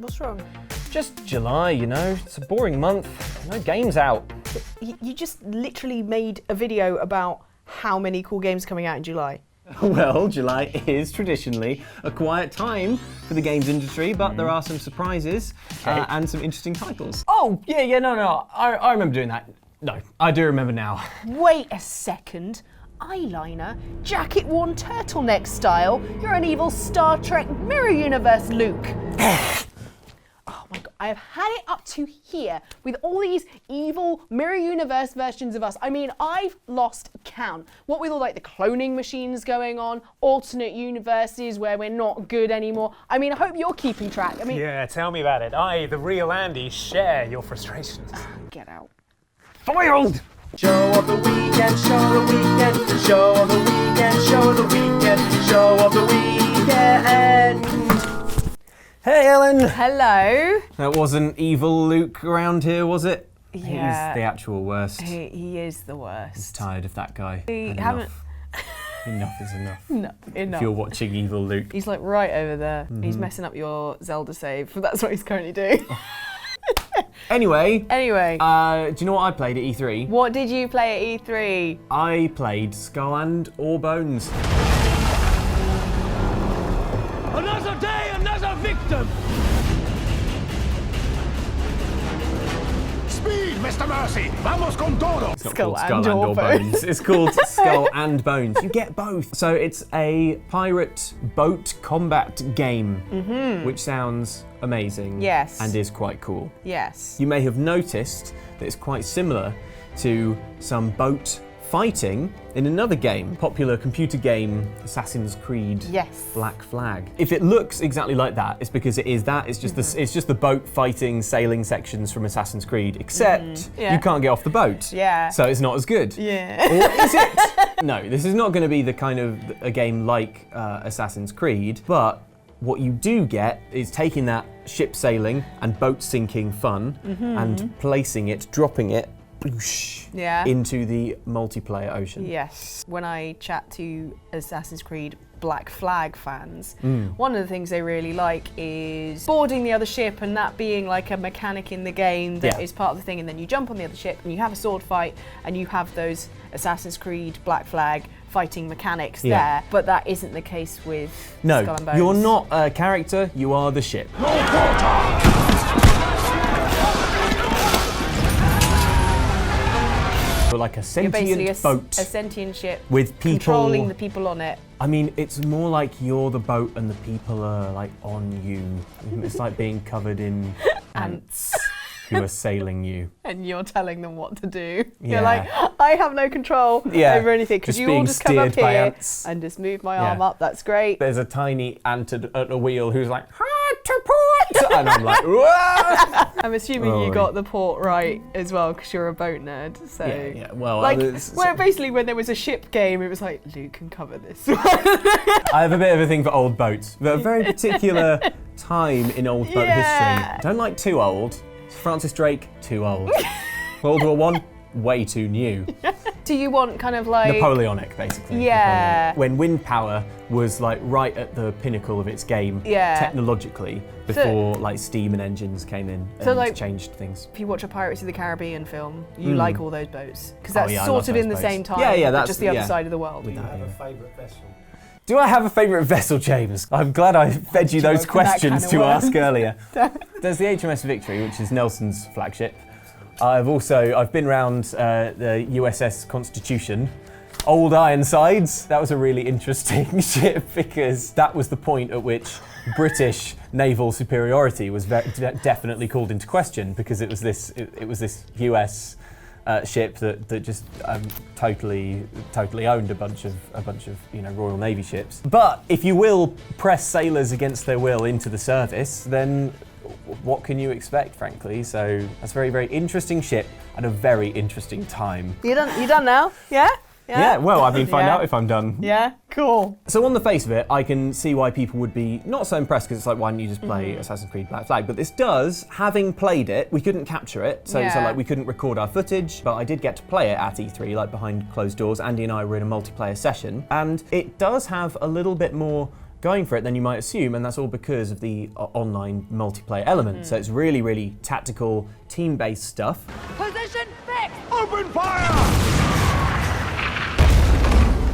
What's wrong? Just July, you know, it's a boring month. No games out. You just literally made a video about how many cool games coming out in July. Well, July is traditionally a quiet time for the games industry, but there are some surprises and some interesting titles. Oh, no. I remember doing that. No, I do remember now. Wait a second. Eyeliner, jacket-worn turtleneck style. You're an evil Star Trek Mirror Universe Luke. Oh my god, I have had it up to here with all these evil Mirror Universe versions of us. I mean, I've lost count. What with all like the cloning machines going on, alternate universes where we're not good anymore. I mean, I hope you're keeping track. I mean, yeah, tell me about it. I, the real Andy, share your frustrations. Get out. Foiled! Show of the weekend, show of the weekend, show of the weekend, show of the weekend, show of the weekend. Hey, Ellen! Hello. That wasn't evil Luke around here, was it? Yeah. He's the actual worst. He is the worst. Tired of that guy. Haven't. Enough is enough. No, enough. If you're watching evil Luke. He's like right over there. He's messing up your Zelda save. That's what he's currently doing. Anyway. Anyway. Do you know what I played at E3? What did you play at E3? I played Skull and or Bones. Another day, another victim! Speed, Mr. Mercy! Vamos con todo! It's not Skull called Skull and and or or Bones. Bones. It's called Skull and Bones. You get both. So it's a pirate boat combat game, which sounds amazing. Yes. And is quite cool. Yes. You may have noticed that it's quite similar to some boat fighting in another game, popular computer game, Assassin's Creed Yes. Black Flag. If it looks exactly like that, it's because it is that. It's just it's just the boat fighting, sailing sections from Assassin's Creed, except Yeah. you can't get off the boat. Yeah. So it's not as good. Yeah. Or is it? No, this is not going to be the kind of a game like Assassin's Creed, but what you do get is taking that ship sailing and boat sinking fun and placing it, dropping it Yeah. into the multiplayer ocean. Yes. When I chat to Assassin's Creed Black Flag fans, one of the things they really like is boarding the other ship and that being like a mechanic in the game that is part of the thing, and then you jump on the other ship and you have a sword fight and you have those Assassin's Creed Black Flag fighting mechanics there, but that isn't the case with Skull and Bones. You're not a character, you are the ship. You're like a You're basically sentient boat a sentient ship with people controlling the people on it. I mean, it's more like you're the boat and the people are like on you. It's like being covered in ants who are sailing you. And you're telling them what to do. Yeah. You're like, I have no control over anything. Because Just you all being just come up steered by here ants. and just move my arm up. That's great. There's a tiny ant at a wheel who's like, hard to port! And I'm like, whoa! I'm assuming you got the port right as well because you're a boat nerd. So Yeah, well, like, basically when there was a ship game, it was like, Luke can cover this. I have a bit of a thing for old boats. But a very particular time in old boat history. Don't like too old. Francis Drake, too old. World War One, way too new. Do you want kind of like Napoleonic, basically. Yeah. Napoleonic. When wind power was like right at the pinnacle of its game, technologically, before like steam and engines came in and like, changed things. if you watch a Pirates of the Caribbean film, you like all those boats because that's I sort love of those in the boats. same time. Yeah, but that's just the other side of the world. Do you have a favourite vessel? Do I have a favourite vessel, James? I'm glad I fed you those questions to ask earlier. There's the HMS Victory, which is Nelson's flagship. I've been around the USS Constitution. Old Ironsides, that was a really interesting ship because that was the point at which British naval superiority was definitely called into question because it was this US ship that just totally owned a bunch of Royal Navy ships. But if you will press sailors against their will into the service, then what can you expect, frankly? So that's a very, very interesting ship at a very interesting time. You done now? Yeah? Yeah, well, I mean, find out if I'm done. Yeah, cool. So on the face of it, I can see why people would be not so impressed because it's like, why don't you just play Assassin's Creed Black Flag? But this does, having played it, we couldn't capture it, so like we couldn't record our footage, but I did get to play it at E3, like behind closed doors. Andy and I were in a multiplayer session, and it does have a little bit more going for it than you might assume, and that's all because of the online multiplayer element. So it's really, really tactical, team-based stuff. Position fixed! Open fire!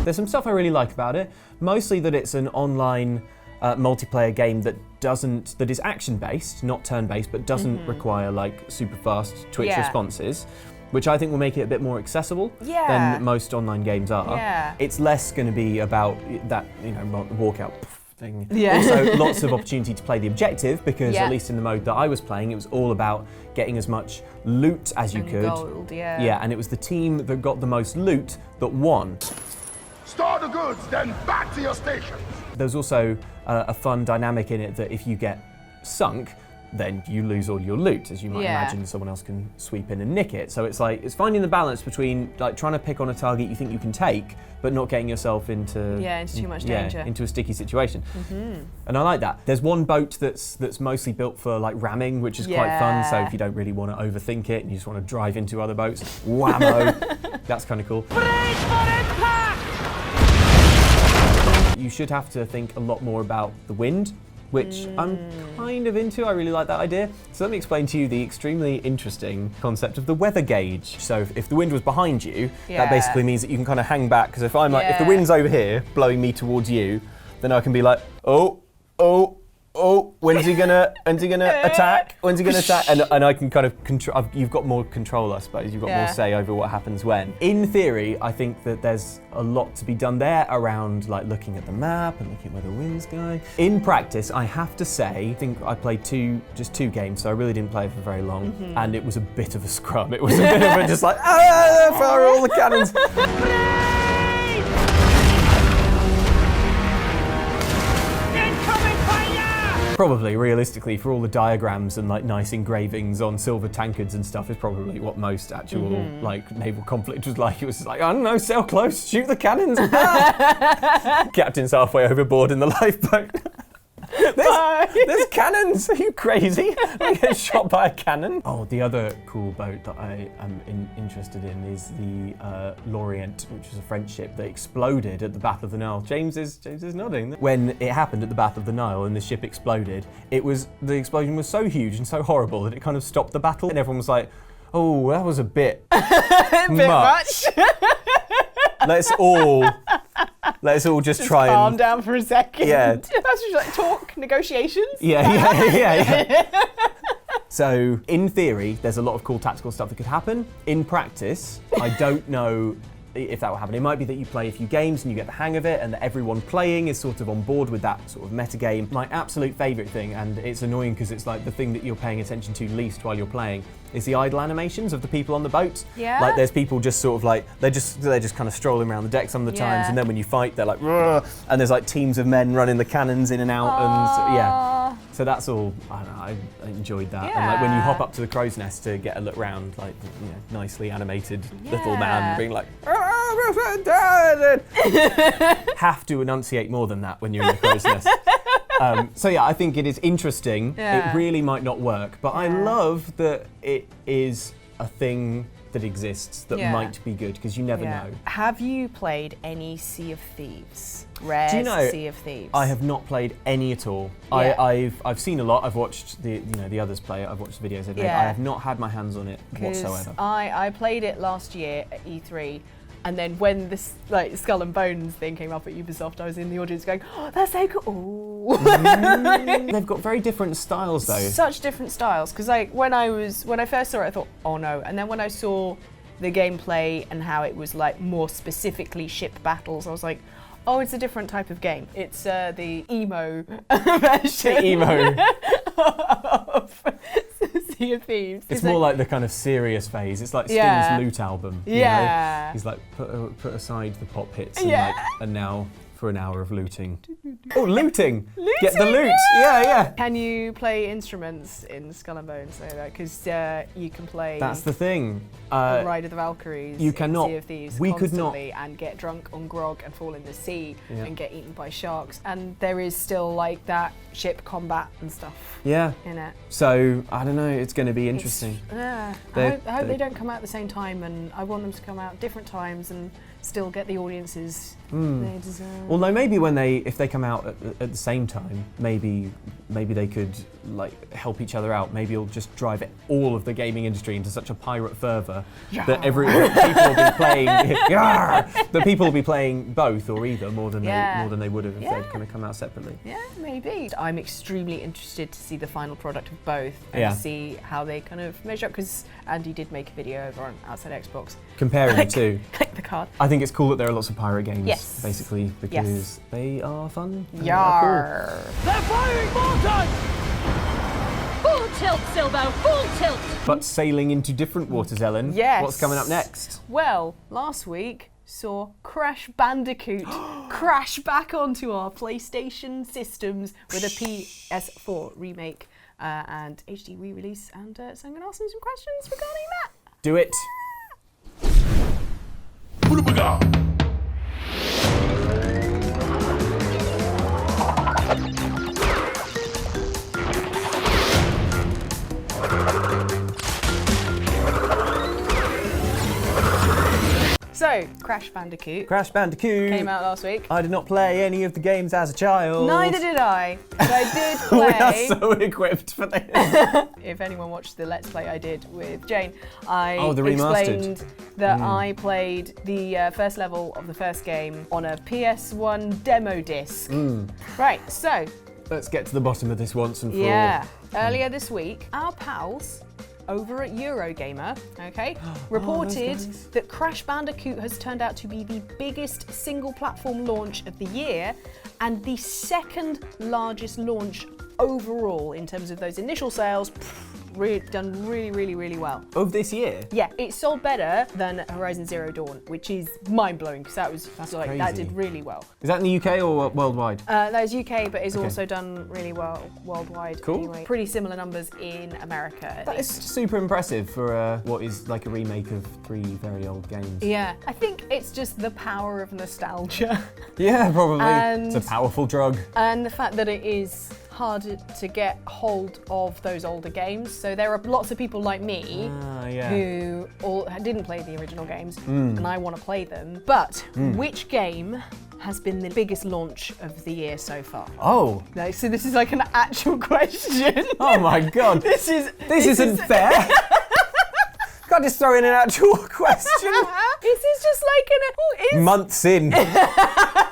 There's some stuff I really like about it, mostly that it's an online multiplayer game that is action-based, not turn-based, but doesn't require like super fast Twitch responses, which I think will make it a bit more accessible than most online games are. Yeah. It's less going to be about that, walkout thing. Yeah. Also, lots of opportunity to play the objective, because at least in the mode that I was playing, it was all about getting as much loot as you could. Gold, yeah. Yeah, and it was the team that got the most loot that won. Store the goods, then back to your stations. There's also a fun dynamic in it that if you get sunk, then you lose all your loot, as you might imagine. Someone else can sweep in and nick it. So it's finding the balance between like trying to pick on a target you think you can take, but not getting yourself into into too much danger, into a sticky situation. And I like that. There's one boat that's mostly built for like ramming, which is quite fun. So if you don't really want to overthink it and you just want to drive into other boats, whammo, that's kind of cool. You should have to think a lot more about the wind, which I'm kind of into. I really like that idea. So let me explain to you the extremely interesting concept of the weather gauge. So if the wind was behind you, that basically means that you can kind of hang back, because if I'm like, if the wind's over here, blowing me towards you, then I can be like, oh, when's he gonna attack? When's he gonna attack? And I can kind of control. You've got more control, I suppose. You've got more say over what happens when. In theory, I think that there's a lot to be done there around like looking at the map and looking at where the wind's going. In practice, I have to say, I think I played just two games, so I really didn't play for very long, and it was a bit of a scrum. It was a bit of a just like, fire all the cannons. Probably, realistically, for all the diagrams and like nice engravings on silver tankards and stuff, is probably what most actual like naval conflict was like. It was like, I don't know, sail close, shoot the cannons. Captain's halfway overboard in the lifeboat. There's cannons! Are you crazy? I get shot by a cannon. Oh, the other cool boat that I am interested in is the L'Orient, which was a French ship that exploded at the Battle of the Nile. James is nodding. When it happened at the Battle of the Nile and the ship exploded, the explosion was so huge and so horrible that it kind of stopped the battle, and everyone was like, "Oh, that was a bit much." Let's all just try and calm down for a second. Yeah. That's just like talk, negotiations. Yeah. So, in theory, there's a lot of cool tactical stuff that could happen. In practice, I don't know if that will happen. It might be that you play a few games and you get the hang of it, and that everyone playing is sort of on board with that sort of meta game. My absolute favourite thing, and it's annoying because it's like the thing that you're paying attention to least while you're playing, is the idle animations of the people on the boat. Yeah. Like there's people just sort of like, they're just kind of strolling around the deck some of the times, and then when you fight, they're like, "Rrr," and there's like teams of men running the cannons in and out, and so that's all. I don't know, I enjoyed that. And like when you hop up to the crow's nest to get a look round, like nicely animated little man being like, have to enunciate more than that when you're in the crow's nest. So yeah, I think it is interesting. It really might not work, but I love that it is a thing that exists that might be good, because you never know. Have you played any Sea of Thieves? Rare Sea of Thieves. I have not played any at all. I've seen a lot. I've watched the others play it. I've watched the videos they've made. I have not had my hands on it whatsoever. I played it last year at E3. And then when this like Skull and Bones thing came up at Ubisoft, I was in the audience going, "Oh, that's so cool!" They've got very different styles, though. Such different styles. Because like when I first saw it, I thought, "Oh no!" And then when I saw the gameplay and how it was like more specifically ship battles, I was like, "Oh, it's a different type of game. It's the emo version." The emo. Of Sea of Thieves. It's more like the kind of serious phase. It's like Sting's Loot album. You know? He's like, put aside the pop hits and now for an hour of looting. Oh, looting! Get the loot! Yeah. Can you play instruments in Skull and Bones? Because you can play. That's the thing. Ride of the Valkyries. You cannot. In Sea of Thieves We could not. And get drunk on grog and fall in the sea and get eaten by sharks. And there is still like that ship combat and stuff. Yeah. In it. So I don't know. It's going to be interesting. I hope they don't come out at the same time, and I want them to come out different times and still get the audiences they deserve. Although maybe if they come out at the same time, maybe they could like help each other out. Maybe it'll just drive all of the gaming industry into such a pirate fervor that people will be playing. That people will be playing both or either more than they would have if they'd kind of come out separately. Yeah, maybe. I'm extremely interested to see the final product of both and see how they kind of measure up, because Andy did make a video over on Outside Xbox Comparing the two. Click the card. I think it's cool that there are lots of pirate games, basically, because they are fun. and they are Yar. They're firing mortars! Full tilt, Silvo, full tilt! cool. But sailing into different waters, Ellen. Yes. What's coming up next? Well, last week saw Crash Bandicoot crash back onto our PlayStation systems with a PS4 remake and HD re-release, and so I'm going to ask them some questions regarding that. Do it. So, Crash Bandicoot Crash Bandicoot came out last week. I did not play any of the games as a child. Neither did I, but I did We play. are so equipped for this. If anyone watched the Let's Play I did with Jane, I the remastered. explained that I played the first level of the first game on a PS1 demo disc. Right, so, Let's get to the bottom of this once and for all. yeah. Earlier this week, our pals over at Eurogamer, reported that Crash Bandicoot has turned out to be the biggest single platform launch of the year and the second largest launch overall in terms of those initial sales. Done really well. Of this year? Yeah, it sold better than Horizon Zero Dawn, which is mind-blowing because that crazy. did really well. Is that in the UK or worldwide? That is UK, but it's also done really well worldwide. Cool. Anyway. Pretty similar numbers in America. That is super impressive for what is like a remake of 3 very old games. Yeah, I think it's just the power of nostalgia Yeah, probably. And- It's a powerful drug. and the fact that it is hard to get hold of those older games. So there are lots of people like me who didn't play the original games and I want to play them. But which game has been the biggest launch of the year so far? Oh. No, so this is like an actual question. Oh my god. This isn't fair. Can't just throw in an actual question. This is just like Months in.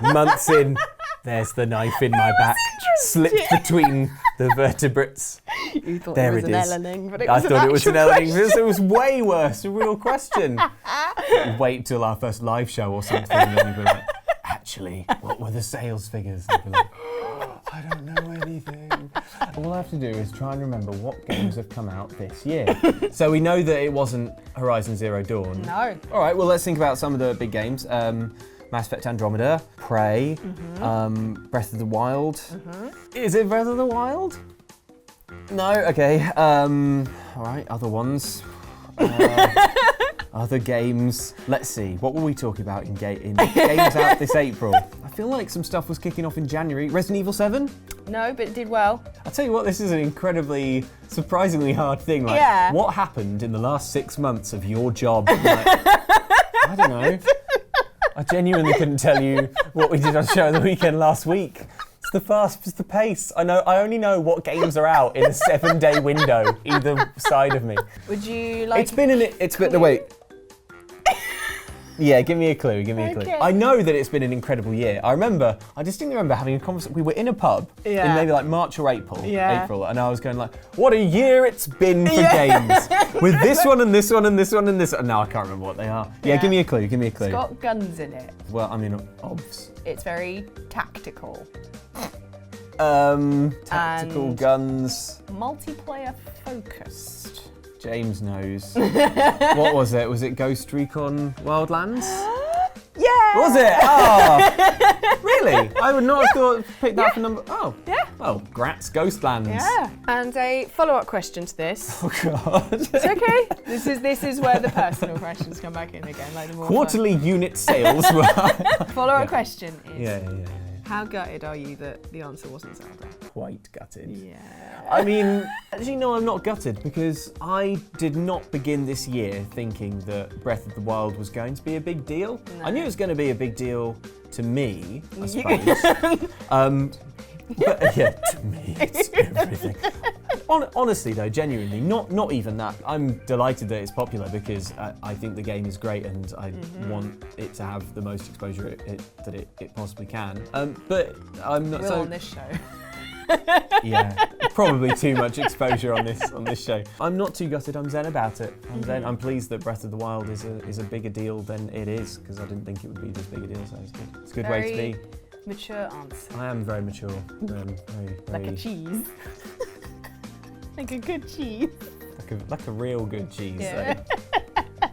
Months in. There's the knife in my back. Slipped between the vertebrates. You thought There it was it an is. Ellening, but it I was thought it was an actual Ellening. It was way worse. A real question. Wait till our first live show or something, and then you'd be like, actually, what were the sales figures? And you'd be like, I don't know anything. All I have to do is try and remember what games have come out this year. So we know that it wasn't Horizon Zero Dawn. No. All right, well, let's think about some of the big games. Mass Effect Andromeda, Prey, Breath of the Wild. Is it Breath of the Wild? No, okay. All right, other ones. Other games. Let's see, what were we talking about in games out this April? I feel like some stuff was kicking off in January. Resident Evil 7? No, but it did well. I'll tell you what, this is an incredibly, surprisingly hard thing. Like, Yeah. what happened in the last 6 months of your job? Like, I don't know. I genuinely couldn't tell you what we did on Show of the Weekend last week. It's the pace. I only know what games are out in a 7-day window, either side of me. Would you like? It's been, wait. Yeah, give me a clue, Okay. I know that it's been an incredible year. I distinctly remember having a conversation. We were in a pub in Yeah. maybe like March or April, Yeah. and I was going like, what a year it's been for games. With this one and this one and this one and this one. No, I can't remember what they are. Yeah, Yeah. give me a clue. It's got guns in it. Well, I mean, obvs. It's very tactical. Tactical And- guns. Multiplayer focused. James knows. What was it? Was it Ghost Recon Wildlands? Yeah. Was it? Oh, really? I would not have picked that for number. Oh. Yeah. Oh, Gratz Ghostlands. Yeah. And a follow-up question to this. Oh God. It's okay. This is where the personal questions come back in again, like the more Quarterly unit sales were. Follow-up question is: Yeah. How gutted are you that the answer wasn't Zelda? Quite gutted. Yeah. I mean, actually, no, I'm not gutted because I did not begin this year thinking that Breath of the Wild was going to be a big deal. No. I knew it was going to be a big deal to me, I suppose. But yeah, to me, it's everything. Honestly, though, genuinely, not even that. I'm delighted that it's popular because I think the game is great and I want it to have the most exposure that it possibly can. But I'm not On this show. Yeah, probably too much exposure on this show. I'm not too gutted. I'm zen about it. I'm zen. I'm pleased that Breath of the Wild is a bigger deal than it is because I didn't think it would be this big a deal. So it's good. It's a good way to be. Mature answer. I am very mature. Like a cheese. Like a good cheese. Like a real good cheese. Yeah.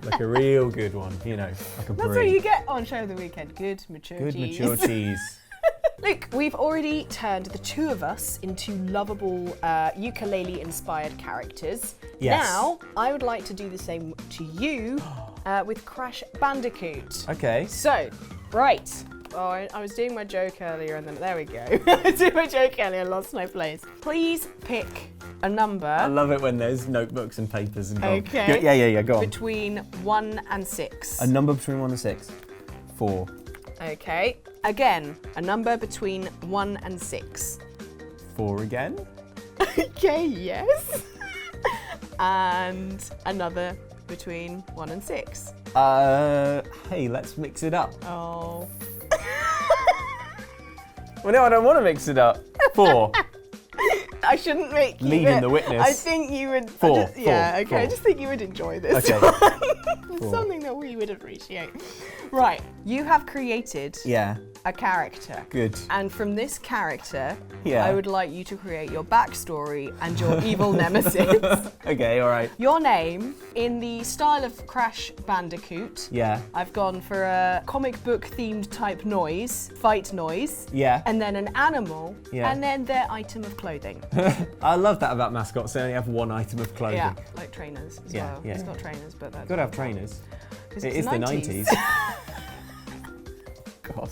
Like a real good one, you know, like a brie. That's what you get on Show of the Weekend. Good, mature Good cheese. mature cheese. Look, we've already turned the two of us into lovable ukulele-inspired characters. Yes. Now, I would like to do the same to you with Crash Bandicoot. Okay. So, right. Oh, I was doing my joke earlier and then, there we go. I was doing my joke earlier and lost my place. Please pick a number. I love it when there's notebooks and papers involved. Okay. Yeah, go on. Between 1 and 6. A number between 1 and 6. 4. Okay. Again, a number between 1 and 6. 4 again. Okay, yes. And another between 1 and 6. Hey, let's mix it up. Oh. Well, no, I don't want to mix it up. 4. I shouldn't make you. Leading the witness. I think you would. Four. Yeah, okay. Four. I just think you would enjoy this. Okay. It's 4. something that we would appreciate. Right. You have created Yeah. a character. Good. And from this character, Yeah. I would like you to create your backstory and your evil nemesis. Okay, all right. Your name, in the style of Crash Bandicoot. Yeah. I've gone for a comic book themed type noise, fight noise. Yeah. And then an animal. Yeah. And then their item of clothing. I love that about mascots. They only have one item of clothing. Yeah, like trainers as Yeah, well. yeah. It's got trainers, but that's. Gotta have trainers. 'Cause It it's is the 90s. God.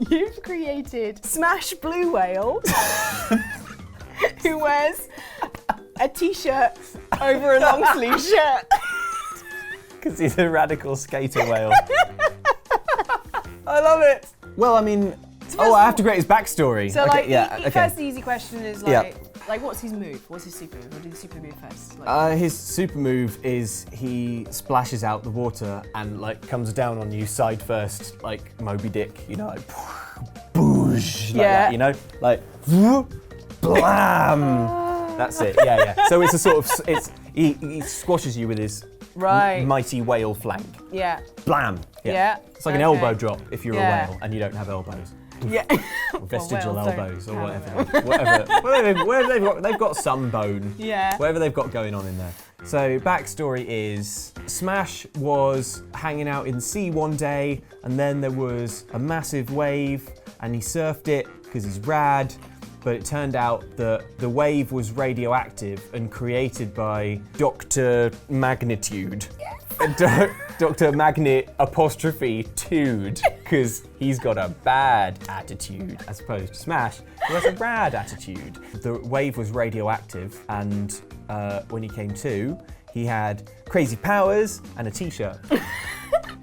You've created Smash Blue Whale, who wears a t-shirt over a long sleeve shirt. Because he's a radical skater whale. I love it. Well, I mean, I have to create his backstory. So, okay, like, yeah, okay. first the easy question is like, Yeah. like, what's his move? What's his super move? We'll do the super move first. Like, His super move is he splashes out the water and like comes down on you side first, like Moby Dick, you know, like boosh, like Yeah. that, you know, like blam. That's it. Yeah. So it's a sort of he squashes you with his Right. mighty whale flank. yeah. Blam. Yeah. It's like an Okay. elbow drop if you're Yeah. a whale and you don't have elbows. Yeah. Or vestigial whales don't elbows or have whatever. whatever they've got some bone. Yeah. Whatever they've got going on in there. So backstory is Smash was hanging out in the sea one day and then there was a massive wave and he surfed it because he's rad. But it turned out that the wave was radioactive and created by Dr. Magnitude. Dr. Magnet apostrophe Tude, because he's got a bad attitude, as opposed to Smash, who has a rad attitude. The wave was radioactive, and when he came to, he had crazy powers and a t-shirt.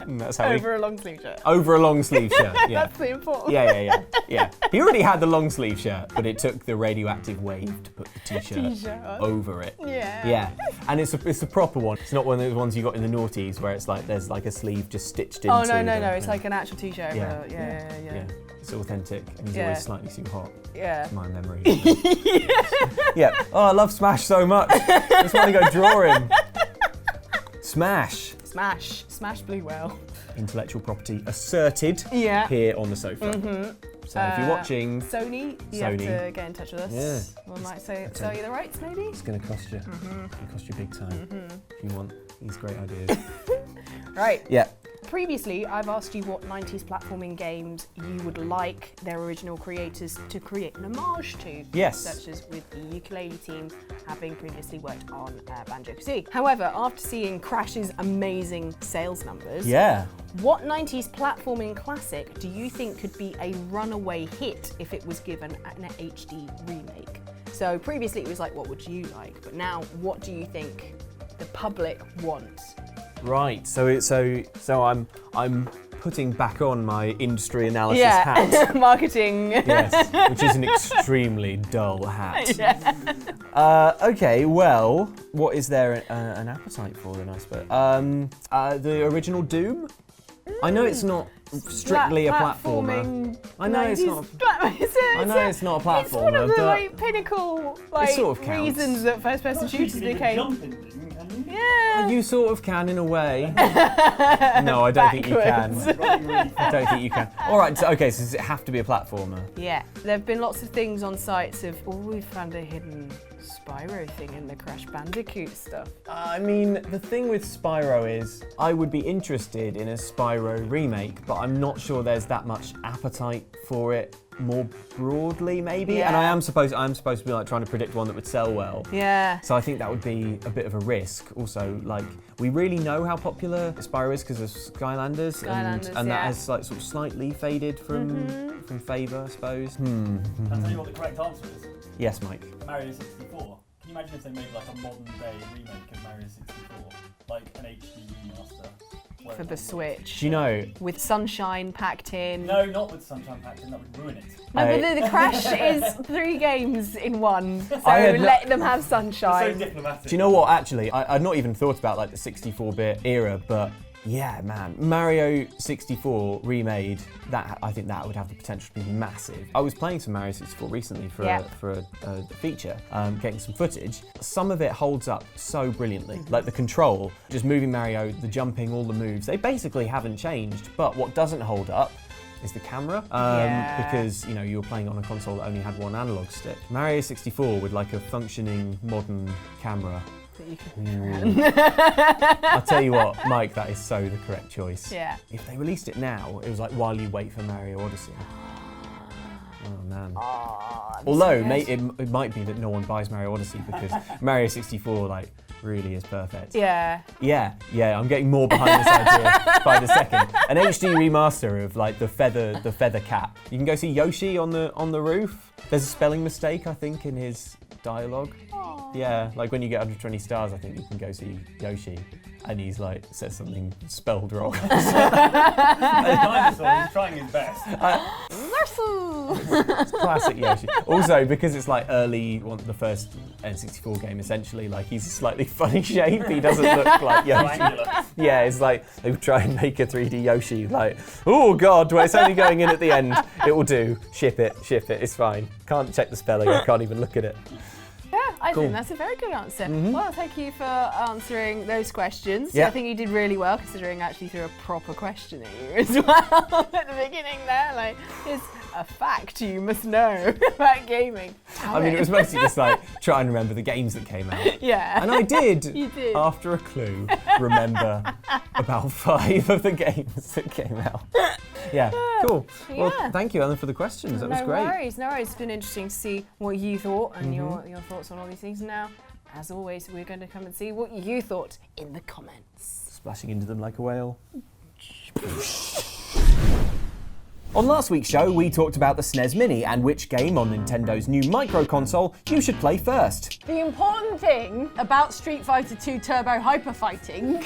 And that's how Over a long sleeve shirt. over a long sleeve shirt. Yeah. That's the important. Yeah. He already had the long sleeve shirt, but it took the radioactive wave to put the t-shirt on. over it. Yeah. Yeah, and it's a proper one. It's not one of those ones you got in the noughties where it's like there's like a sleeve just stitched into. Oh no! It's like an actual t-shirt. Yeah. It's authentic, and he's Yeah. always slightly too hot. Yeah. My memory. Yeah. Oh, I love Smash so much. I just want to go draw him. Smash. Smash Blue Whale. Intellectual property asserted. Yeah. Here on the sofa. So if you're watching, Sony, you have to get in touch with us. Yeah. We might sell you the rights, maybe. it's going to cost you. It's going to cost you big time if you want these great ideas. Right. Yeah. Previously, I've asked you what 90s platforming games you would like their original creators to create an homage to. Yes. Such as with the ukulele team having previously worked on Banjo-Kazooie. However, after seeing Crash's amazing sales numbers, Yeah. what 90s platforming classic do you think could be a runaway hit if it was given an HD remake? So previously it was like, what would you like? But now, what do you think the public wants? Right. So I'm putting back on my industry analysis hat. Yeah, marketing. Yes, which is an extremely dull hat. Okay, well, what is there an appetite for then, I suppose? The original Doom? I know it's not strictly a platformer. I know it's not. I know it's not a platformer, It's one of the but pinnacle sort of counts. reasons that first-person shooters became. Yeah. You sort of can in a way. No, I don't think you can. I don't think you can. All right, so, okay, so does it have to be a platformer? Yeah, there have been lots of things on sites of, oh, we found a hidden Spyro thing in the Crash Bandicoot stuff. I mean, the thing with Spyro is I would be interested in a Spyro remake, but I'm not sure there's that much appetite for it more broadly, maybe. Yeah. And I'm supposed to be like trying to predict one that would sell well. Yeah. So I think that would be a bit of a risk. Also, like, we really know how popular Spyro is because of Skylanders, and that has like sort of slightly faded from favour, I suppose. Can I tell you what the correct answer is? Yes, Mike. Mario 64. Can you imagine if they made like a modern day remake of Mario 64? Like an HD remaster? For the Switch. Do you know? With Sunshine packed in. No, not with Sunshine packed in, that would ruin it. No, but the Crash is 3 games in one, so I had let them have So Sunshine. diplomatic. Do you know what? Actually, I'd not even thought about like the 64-bit era, but yeah, man, Mario 64 remade. That I think that would have the potential to be massive. I was playing some Mario 64 recently for a feature, getting some footage. Some of it holds up so brilliantly, like the control, just moving Mario, the jumping, all the moves. They basically haven't changed, but what doesn't hold up is the camera, because you know you were playing on a console that only had one analog stick. Mario 64 with like a functioning modern camera. I'll tell you what, Mike, that is so the correct choice. Yeah. If they released it now, it was like while you wait for Mario Odyssey. Oh man. Although it might be that no one buys Mario Odyssey because Mario 64 like really is perfect. Yeah. Yeah, I'm getting more behind this idea by the second. An HD remaster of like the feather cap. You can go see Yoshi on the roof. There's a spelling mistake, I think, in his dialogue. Yeah, like when you get 120 stars, I think you can go see Yoshi, and he's like says something spelled wrong. Dinosaur, he's trying his best. It's classic Yoshi. Also, because it's like the first N64 game, essentially, like he's a slightly funny shape. He doesn't look like Yoshi. Triangular. Yeah, it's like they would try and make a 3D Yoshi. Like, oh god, well, it's only going in at the end. It will do. Ship it. It's fine. Can't check the spelling. I can't even look at it. Yeah, I Cool. think that's a very good answer. Well, thank you for answering those questions. Yeah. I think you did really well, considering I actually threw a proper question at you as well at the beginning there. Like, it's a fact you must know about gaming. I mean, it was mostly just like trying to remember the games that came out. Yeah. And I did, You did. after a clue, remember about 5 of the games that came out. Yeah, cool. Well, Yeah. thank you, Ellen, for the questions. That was No great. worries. It's been interesting to see what you thought and your thoughts on all these things. Now, as always, we're going to come and see what you thought in the comments. Splashing into them like a whale. On last week's show, we talked about the SNES Mini and which game on Nintendo's new micro console you should play first. The important thing about Street Fighter 2 Turbo Hyper Fighting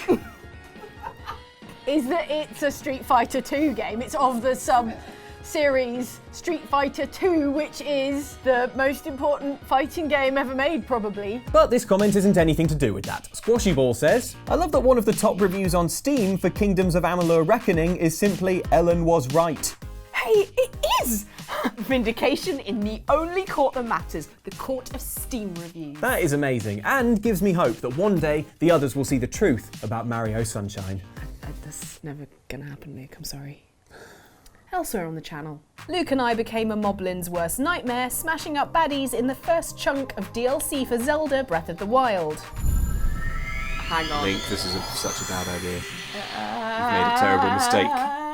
is that it's a Street Fighter 2 game. It's of the sub-series Street Fighter 2, which is the most important fighting game ever made, probably. But this comment isn't anything to do with that. Squashy Ball says, I love that one of the top reviews on Steam for Kingdoms of Amalur Reckoning is simply Ellen was right. Hey, it is! Vindication in the only court that matters, the court of Steam reviews. That is amazing and gives me hope that one day the others will see the truth about Mario Sunshine. That's never gonna happen, Luke, I'm sorry. Elsewhere on the channel, Luke and I became a Moblin's worst nightmare, smashing up baddies in the first chunk of DLC for Zelda Breath of the Wild. hang on. Link, this is such a bad idea. You've made a terrible mistake.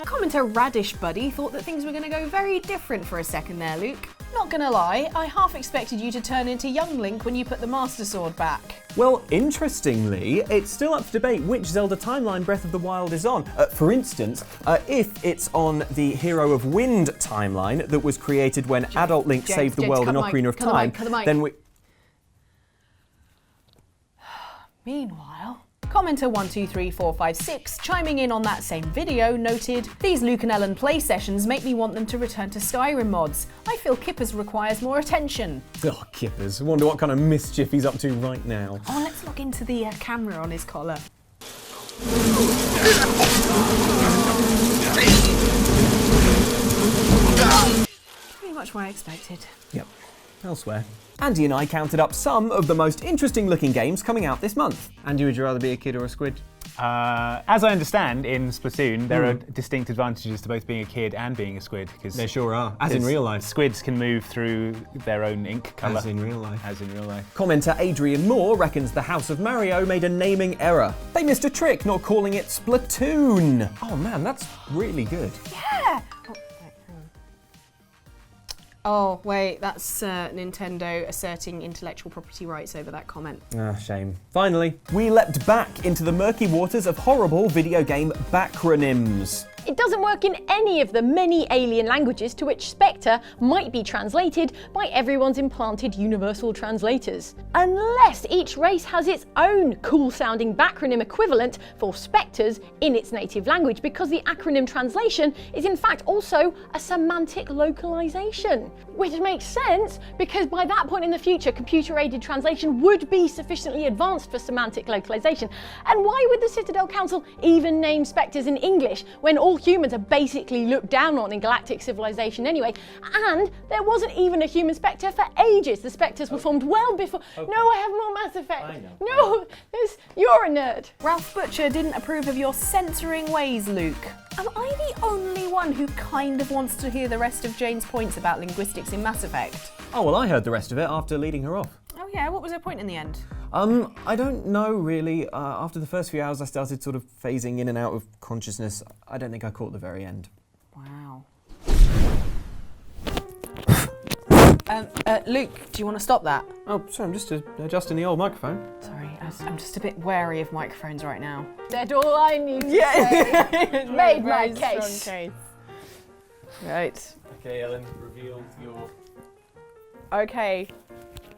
Commenter Radish Buddy thought that things were going to go very different for a second there, Luke. Not gonna lie, I half expected you to turn into young Link when you put the Master Sword back. Well, interestingly, it's still up for debate which Zelda timeline Breath of the Wild is on. For instance, if it's on the Hero of Wind timeline that was created when adult Link saved the world in Ocarina of Time, then we... Meanwhile, commenter 123456 chiming in on that same video noted, "These Luke and Ellen play sessions make me want them to return to Skyrim mods. I feel Kippers requires more attention." Oh, Kippers. I wonder what kind of mischief he's up to right now. Oh, let's look into the camera on his collar. Pretty much what I expected. Yep. Elsewhere. Andy and I counted up some of the most interesting looking games coming out this month. Andy, would you rather be a kid or a squid? As I understand, in Splatoon, there are distinct advantages to both being a kid and being a squid. There sure are, as in real life. Squids can move through their own ink colour. As in real life. As in real life. Commenter Adrian Moore reckons the House of Mario made a naming error. They missed a trick not calling it Splatoon. Oh man, that's really good. Yeah! Oh, wait, that's Nintendo asserting intellectual property rights over that comment. Ah, shame. Finally, we leapt back into the murky waters of horrible video game backronyms. It doesn't work in any of the many alien languages to which Spectre might be translated by everyone's implanted universal translators. Unless each race has its own cool-sounding backronym equivalent for Spectres in its native language, because the acronym translation is in fact also a semantic localization. Which makes sense, because by that point in the future, computer-aided translation would be sufficiently advanced for semantic localization. And why would the Citadel Council even name Spectres in English when all humans are basically looked down on in galactic civilization anyway? And there wasn't even a human Spectre for ages. The Spectres were formed well before. Okay. No, I have more Mass Effect. I know. No, you're a nerd. Ralph Butcher didn't approve of your censoring ways, Luke. Am I the only one who kind of wants to hear the rest of Jane's points about linguistics in Mass Effect? Oh, well, I heard the rest of it after leading her off. Oh yeah, what was her point in the end? I don't know really. After the first few hours I started sort of phasing in and out of consciousness. I don't think I caught the very end. Wow. Luke, do you want to stop that? Oh, sorry, I'm just adjusting the old microphone. Sorry, I'm just a bit wary of microphones right now. Said all I need to say. Made my case. Right. Okay, Ellen, reveal your... Okay.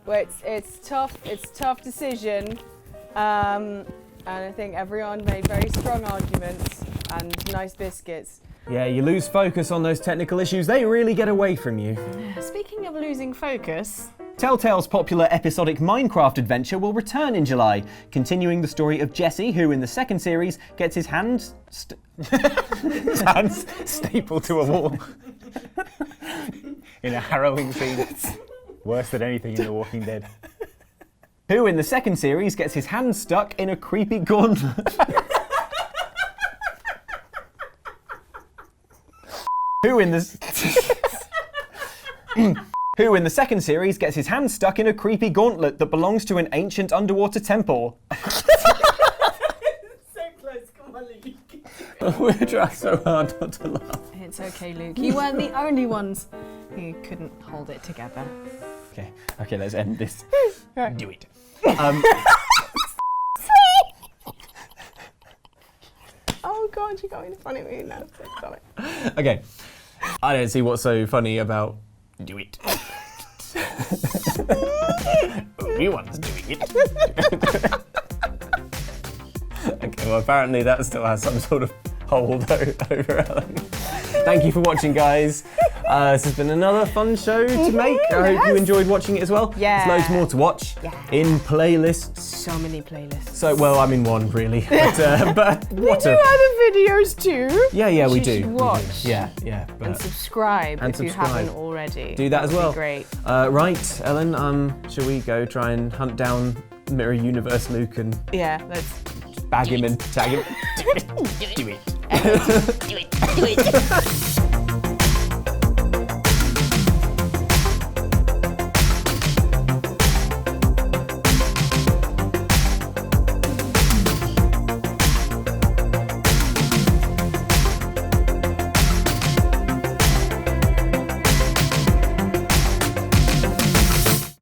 Well, it's tough decision. And I think everyone made very strong arguments and nice biscuits. Yeah, you lose focus on those technical issues. They really get away from you. Speaking of losing focus... Telltale's popular episodic Minecraft adventure will return in July, continuing the story of Jesse, who in the second series gets his hands stapled to a wall in a harrowing scene. Worse than anything in The Walking Dead. Who in the second series gets his hands stuck in a creepy gauntlet. Who in the second series gets his hand stuck in a creepy gauntlet that belongs to an ancient underwater temple. So close, come on, Luke. We're trying so hard not to laugh. It's okay, Luke. You weren't the only ones who couldn't hold it together. Okay, let's end this. Do it. Oh God, you're going funny with me now. Stop it. Okay, I don't see what's so funny about do it. Everyone's doing it. Okay, well apparently that still has some sort of hold over Ellen. Thank you for watching, guys. This has been another fun show to make. I hope you enjoyed watching it as well. Yeah. There's loads more to watch in playlists. So many playlists. So, well, I mean one really, but what we do other videos too. Yeah, we you do. should watch. Yeah. And subscribe if you haven't already. Do that as well. Be great. Right, Ellen. Shall we go try and hunt down Mirror Universe Luke and let's bag him and tag him? Do it. Do it.